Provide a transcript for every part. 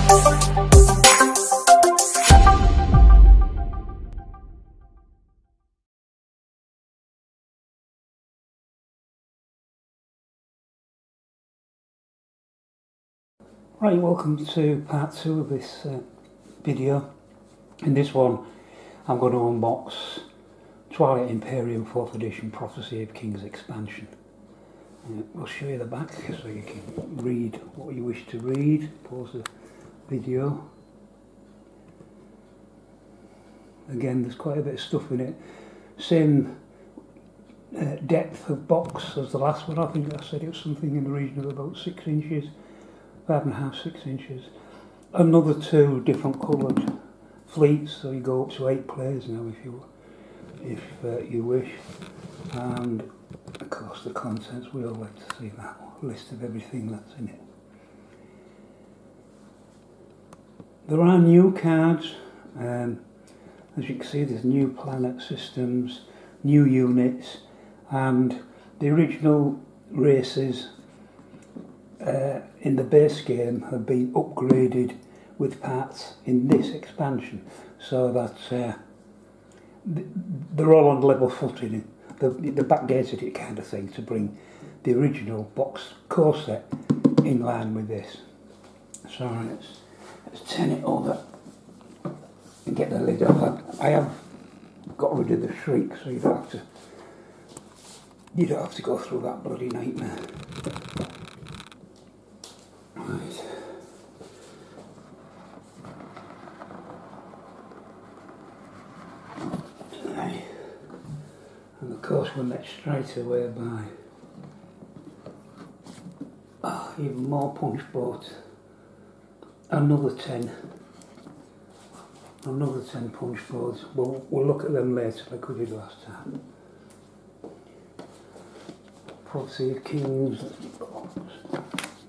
Right, welcome to part 2 of this video. In this one I'm going to unbox Twilight Imperium 4th edition Prophecy of Kings expansion. We'll show you the back so you can read what you wish to read. Pause the video. Again, there's quite a bit of stuff in it. Same depth of box as the last one. I think I said it was something in the region of about 6 inches. 5.5, 6 inches. Another 2 different coloured fleets, so you go up to 8 players now if you wish. And of course the contents, we all like to see that list of everything that's in it. There are new cards, as you can see there's new planet systems, new units, and the original races in the base game have been upgraded with parts in this expansion, so that they're all on level footing. The backdated it kind of thing to bring the original box core set in line with this. So let's turn it over and get the lid off. I have got rid of the shriek, so you don't have to go through that bloody nightmare. Right. And of course we're met straight away by even more punch boards. Another 10 punch boards. We'll look at them later like we did last time. Prophecy of Kings.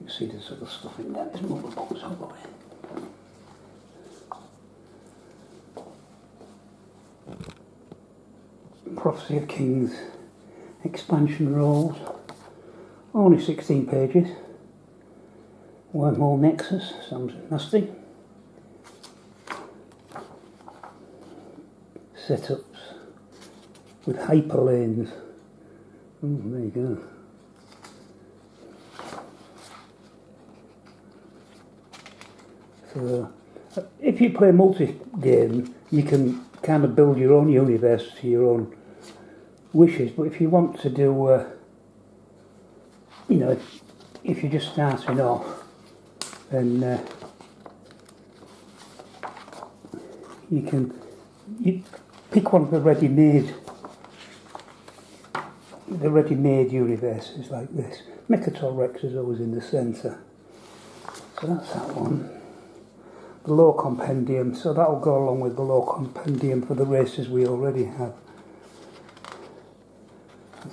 You see there's other stuff in there. There's more box all the way. Prophecy of Kings expansion rolls. Only 16 pages. Wormhole Nexus. Sounds nasty. Setups with Hyper Lanes. There you go. So, if you play multi-game, you can kind of build your own universe to your own wishes. But if you want to do, if you're just starting off, then you pick one of the ready-made universes like this. Mechator Rex is always in the centre, so that's that one. The low compendium, so that will go along with the low compendium for the races we already have.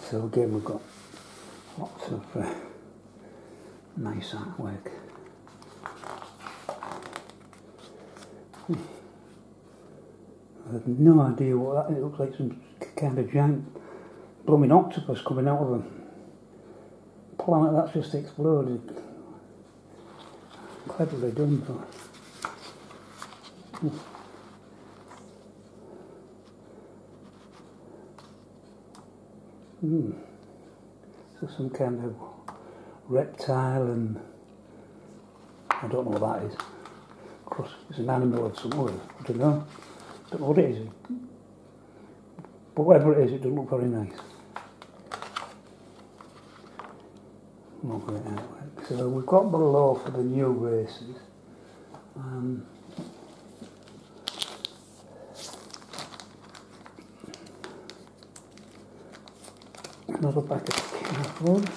So again we've got lots of nice artwork. I have no idea what that is. It looks like some kind of giant blooming octopus coming out of a planet that's just exploded. Cleverly done though. So some kind of reptile, and I don't know what that is. It's an animal of some sort. I don't know what it is. But whatever it is, it doesn't look very nice. Lovely artwork. So we've got below for the new races. Another pack of cardboard.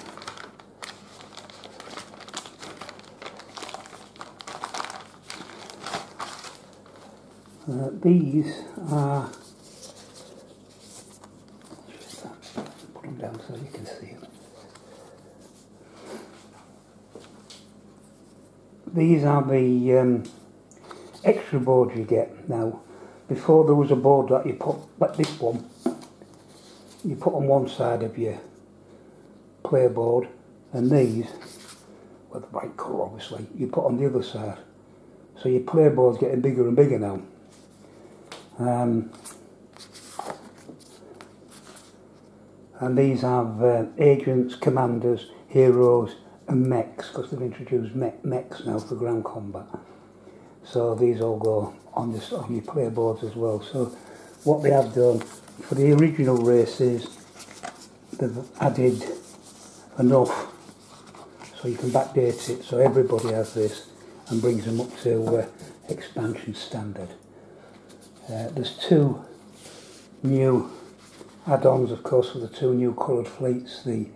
These are, put them down so you can see them. These are the extra boards you get now. Before there was a board that you put, like this one, you put on one side of your player board, and these, with the right colour obviously, you put on the other side. So your playboard's getting bigger and bigger now. And these have agents, commanders, heroes and mechs, because they've introduced mechs now for ground combat. So these all go on your playboards as well. So what they have done for the original races, they've added enough so you can backdate it, so everybody has this and brings them up to expansion standard. There's two new add-ons, of course, for the two new coloured fleets, the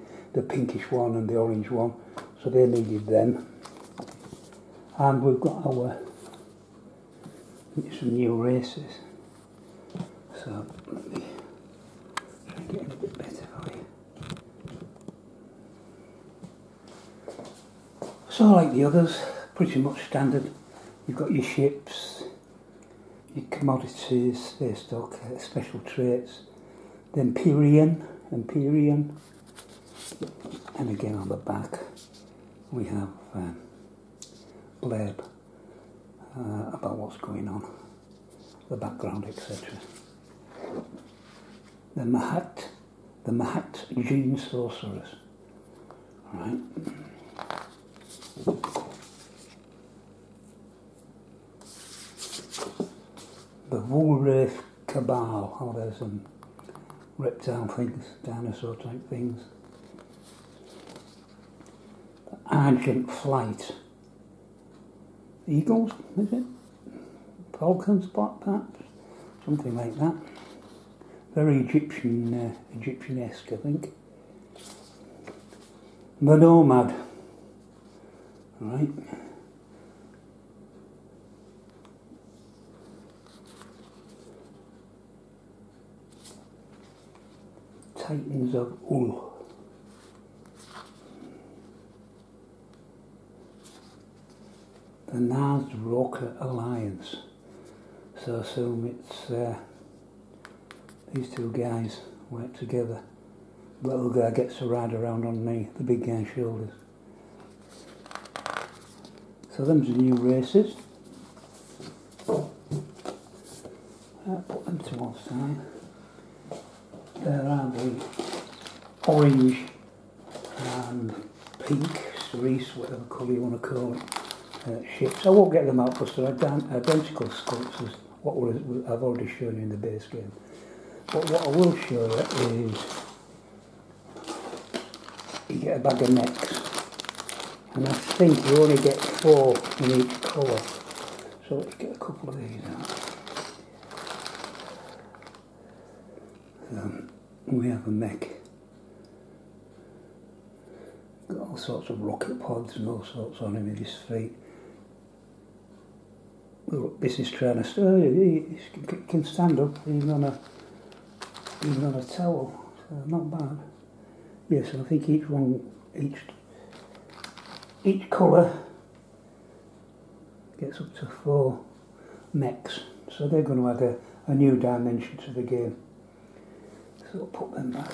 pinkish one and the orange one, so they needed them. And we've got our some new races. So let me try and get it a bit better for you. So like the others, pretty much standard. You've got your ships, your commodities, space stock, special traits, the Imperium, and again on the back we have blurb about what's going on, the background, etc. The Mahat Gene Sorcerers, right? The Woolwraith Cabal, oh, there's some reptile things, dinosaur type things. The Argent Flight. Eagles, is it? Falcons, perhaps? Something like that. Very Egyptian-esque, I think. The Nomad. Right. Titans of Ul. The Naz Roker Alliance. So I assume it's these two guys work together. The little guy gets to ride around on the big guy's shoulders. So them's the new races. Put them to one side. There are the orange and pink cerise, whatever colour you want to call it, ships. I won't get them out because they're identical sculpts as what I've already shown you in the base game. But what I will show you is you get a bag of necks, and I think you only get 4 in each colour. So let's get a couple of these out. We have a mech. Got all sorts of rocket pods and all sorts on him with his feet. Look, this is trying to he can stand up even on a towel, so not bad. Yes, I think each colour gets up to 4 mechs, so they're going to add a new dimension to the game. So I'll put them back.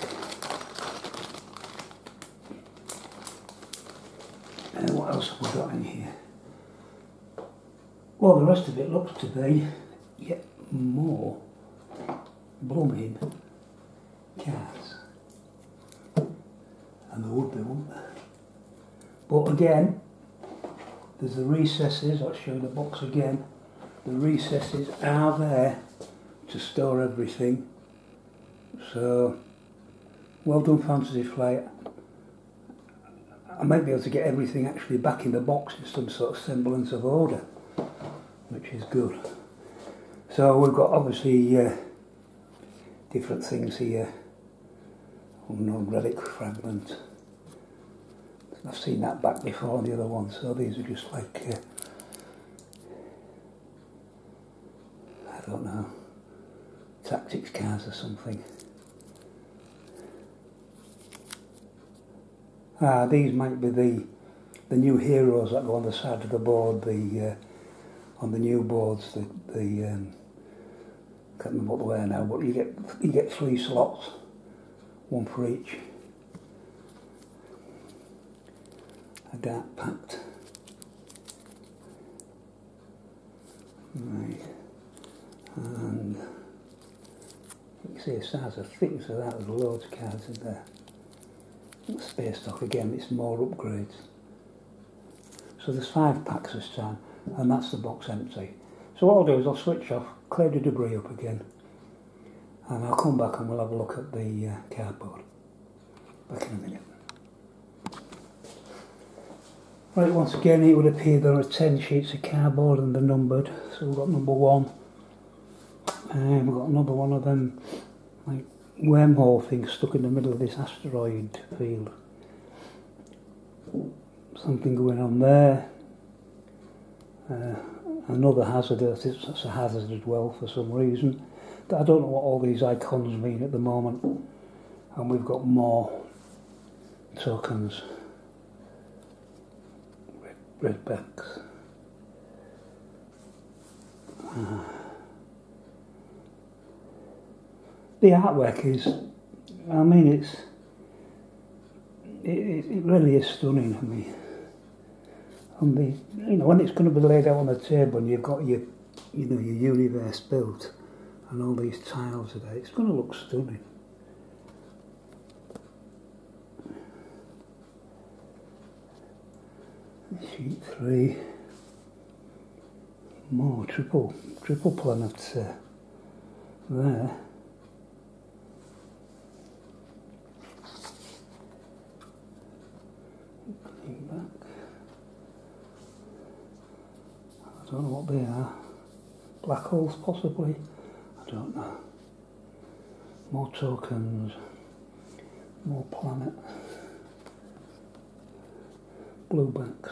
And what else have we got in here? Well, the rest of it looks to be yet more blooming cars. And there would be, wouldn't there? But again, there's the recesses. I'll show you the box again. The recesses are there to store everything. So, well done, Fantasy Flight. I might be able to get everything actually back in the box in some sort of semblance of order, which is good. So we've got obviously different things here. Unknown relic fragment. I've seen that back before, the other one. So these are just like I don't know, tactics cars or something. These might be the new heroes that go on the side of the board, on the new boards, I can't remember what they were now, but you get 3 slots, 1 for each. A Dark Pact. Right. And you can see the size of thickness of that, there's loads of cards in there. Space stock again, it's more upgrades. So there's 5 packs this time, and that's the box empty. So what I'll do is I'll switch off, clear the debris up again, and I'll come back and we'll have a look at the cardboard. Back in a minute. Right, once again it would appear there are 10 sheets of cardboard and they're numbered. So we've got number 1, and we've got another one of them like wormhole things stuck in the middle of this asteroid field. Something going on there. Another hazard, it's a hazard as well for some reason. I don't know what all these icons mean at the moment. And we've got more tokens. Redbacks. The artwork is, I mean, it really is stunning. I mean, on the, you know, when it's going to be laid out on the table and you've got your, you know, your universe built and all these tiles are there, it's going to look stunning. Sheet 3, more triple planets there. Coming back. I don't know what they are. Black holes possibly. I don't know. More tokens. More planet. Bluebacks.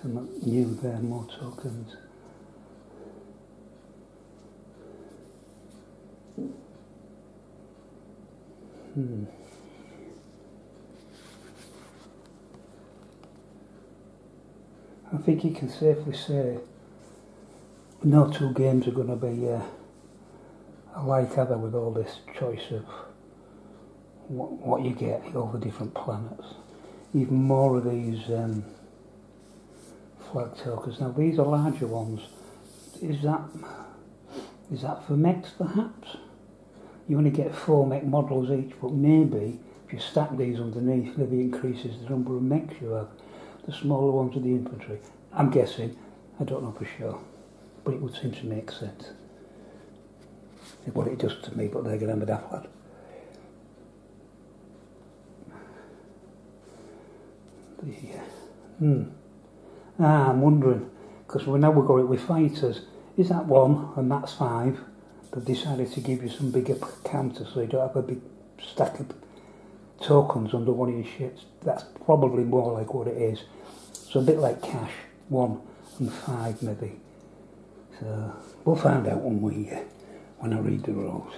Some new there, more tokens. I think you can safely say no two games are going to be alike either, with all this choice of what you get, all the different planets. Even more of these flag tokens. Now these are larger ones. Is that for mechs perhaps? You only get 4 mech models each, but maybe if you stack these underneath, maybe increases the number of mechs you have. The smaller ones are the infantry. I'm guessing, I don't know for sure, but it would seem to make sense. Well, it does to me, but they're going to have a daft lad. I'm wondering, because now we've got it with fighters, is that 1 and that's 5? They've decided to give you some bigger counter so you don't have a big stack of tokens under one of your ships. That's probably more like what it is. So a bit like cash, 1 and 5 maybe. So we'll find out when I read the rules.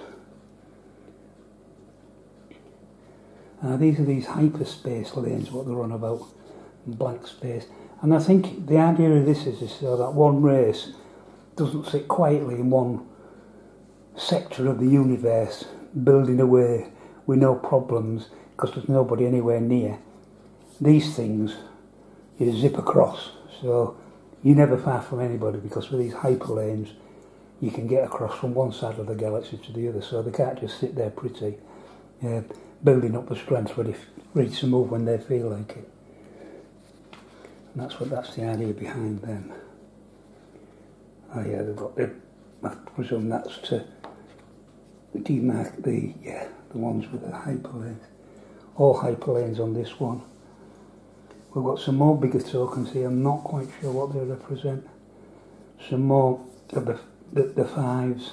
These are these hyperspace lanes, what they're on about, blank space. And I think the idea of this is so that one race doesn't sit quietly in one sector of the universe, building away with no problems, because there's nobody anywhere near. These things, you zip across, so you're never far from anybody, because with these hyperlanes, you can get across from one side of the galaxy to the other, so they can't just sit there pretty, building up the strength ready to move when they feel like it. And that's the idea behind them. Oh yeah, they've got I presume that's to demark the ones with the hyperlanes. All hyperlanes on this one. We've got some more bigger tokens here. I'm not quite sure what they represent. Some more of the 5s.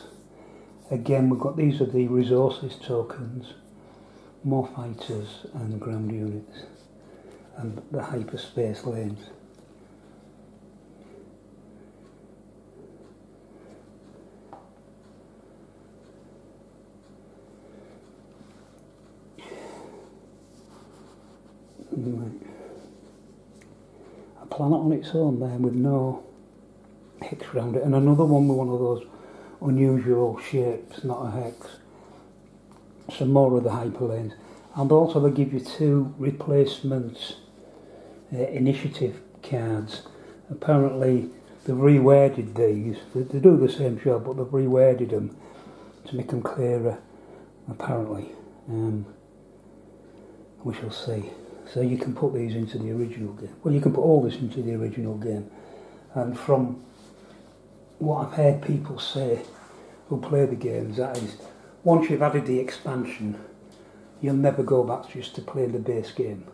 Again, we've got these are the resources tokens. More fighters and ground units. And the hyperspace lanes. Right. A planet on its own there with no hex around it, and another one with one of those unusual shapes, not a hex. Some more of the hyperlanes, and also they give you 2 replacement initiative cards Apparently they've reworded these. They do the same job, but they've reworded them to make them clearer, apparently. We shall see. So you can put these into the original game. Well, you can put all this into the original game. And from what I've heard people say who play the games, that is, once you've added the expansion, you'll never go back just to play the base game.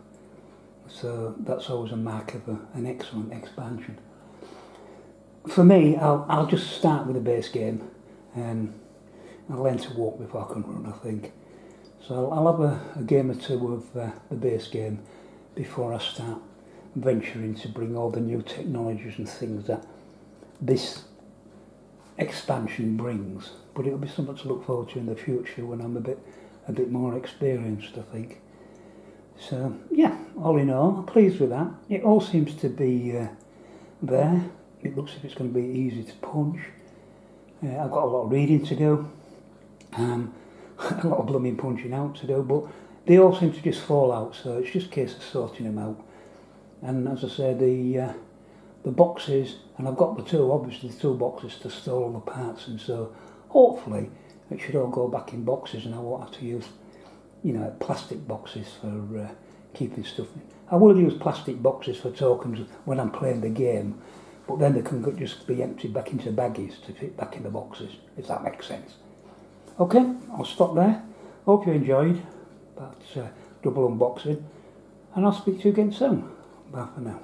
So that's always a mark of an excellent expansion. For me, I'll just start with the base game, and I'll learn to walk before I can run, I think. So I'll have a game or two of the base game before I start venturing to bring all the new technologies and things that this expansion brings. But it'll be something to look forward to in the future when I'm a bit more experienced, I think. So yeah, all in all, I'm pleased with that. It all seems to be there. It looks like it's going to be easy to punch. I've got a lot of reading to do. A lot of blooming punching out to do, but they all seem to just fall out, so it's just a case of sorting them out. And as I said, the boxes, and I've got the two boxes to store all the parts, and so hopefully it should all go back in boxes and I won't have to use, plastic boxes for keeping stuff in. I will use plastic boxes for tokens when I'm playing the game, but then they can just be emptied back into baggies to fit back in the boxes, if that makes sense. Okay, I'll stop there. Hope you enjoyed that double unboxing, and I'll speak to you again soon. Bye for now.